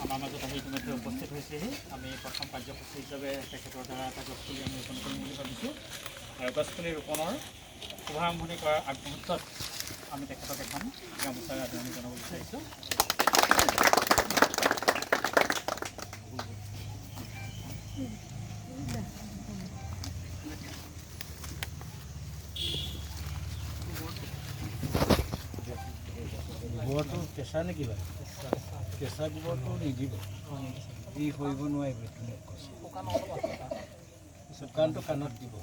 আমাৰ মাজত আহি ইতিমধ্যে উপস্থিত হৈছেহি। আমি প্ৰথম কাৰ্যসূচী হিচাপে তেখেতৰ দ্বাৰা এটা গছপুলি আমি ৰোপণ কৰিম বুলি ভাবিছোঁ আৰু গছপুলি ৰোপণৰ শুভাৰম্ভণি কৰাৰ আগমুহূৰ্তত আমি তেখেতক এখন গামোচাৰে আদৰণি জনাব বিচাৰিছোঁ। গোবৰটো কেঁচা নেকি বাৰু? কেঁচা গোবৰটো নিদিব, ই কৰিব নোৱাৰিব। শুকানটো কাণত দিব,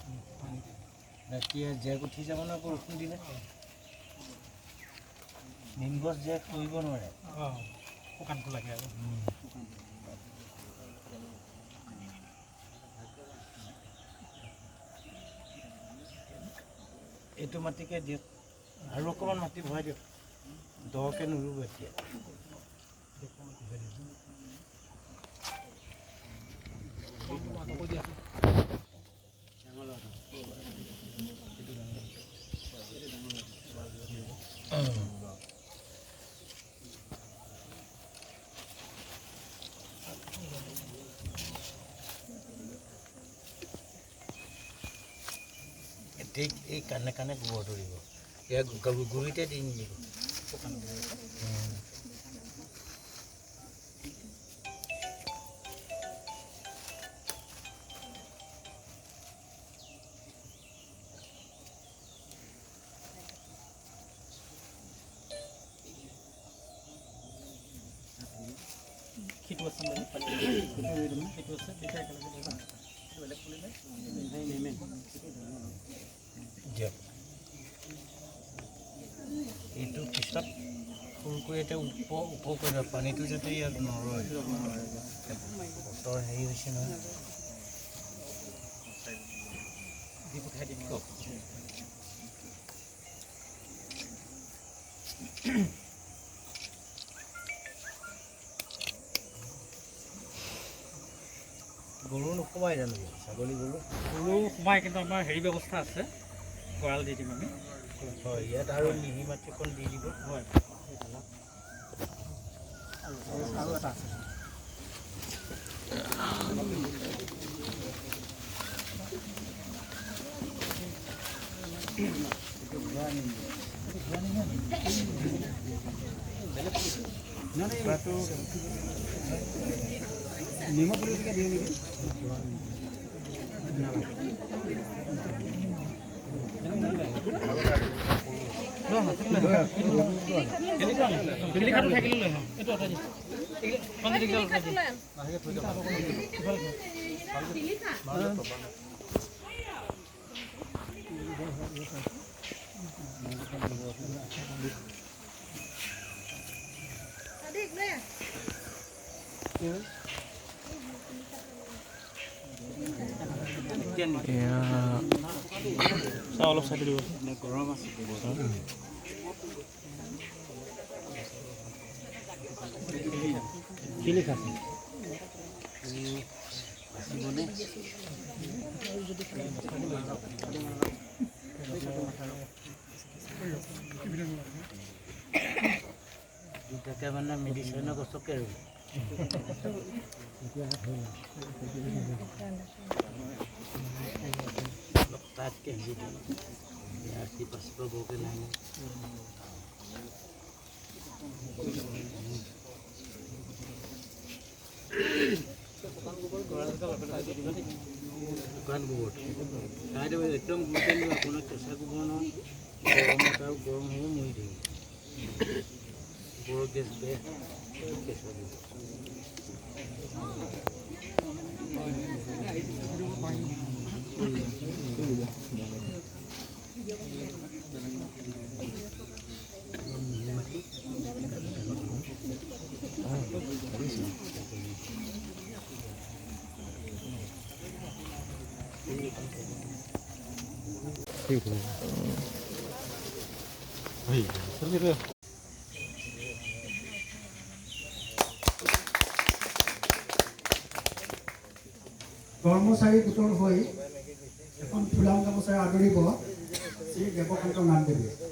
ৰাতিয়ে জেক উঠি যাব ন বৰষুণ দিলে। নিম গছ জেক কৰিব নোৱাৰে, শুকানটো লাগে আৰু এইটো মাটিকে দিয়ক আৰু অকণমান মাটি ভৰাই দিয়ক, দহকৈ নুৰুব এতিয়া। এই কাণে কাণে গোবৰ ধৰিব, ইয়াক গুৰিতে দি নিদিব। সেইটো আছে সেইটো আছে দুইটা একেলগে দিবা। বেলেগ ফুলিলে দিয়ক। এইটো পিছত ফুলকৈ এতিয়া ওপ কৰিব, পানীটো যাতে ইয়াত নৰয়। বতৰ হেৰি হৈছে নহয়, দি পঠাই দিম। গৰু নোসোমাই জানো? ছাগলী গৰু সোমাই, কিন্তু আমাৰ হেৰি ব্যৱস্থা আছে, গঁৰাল দি দিম আমি। হয়, ইয়াত আৰু মিহি মাটি অকণ দি দিব। হয়, আৰু এটা আছে। নিমখ পুলিকে দিয়ে নেকি? শিলিখাটো থাকিলে লৈ আহোঁ, এইটো অঁতাই দিম। অলপ চাই দিব, গৰম আছে। কি লিখা আছে? দুটাকে মানে মেডিচিনৰ গছকে ৰুব। তাতকে হেৰি দিম, ৰাতি পাছৰ বৰকে নাই। শুকান গোবৰ খাই দিব, একদম গুৰুত্ব দিব। আপোনাৰ কেঁচা গোবৰ নহয়, গৰমত আৰু গৰম হ'ব মৰি থাকিব। গোবৰ গেছ বেয়া, কেঁচা গোবৰ। কৰ্মচাৰী গোটৰ হৈ এখন ফুলাম গামোচাৰে আদৰিব শ্ৰী দেৱকান্ত নাথদেৱে।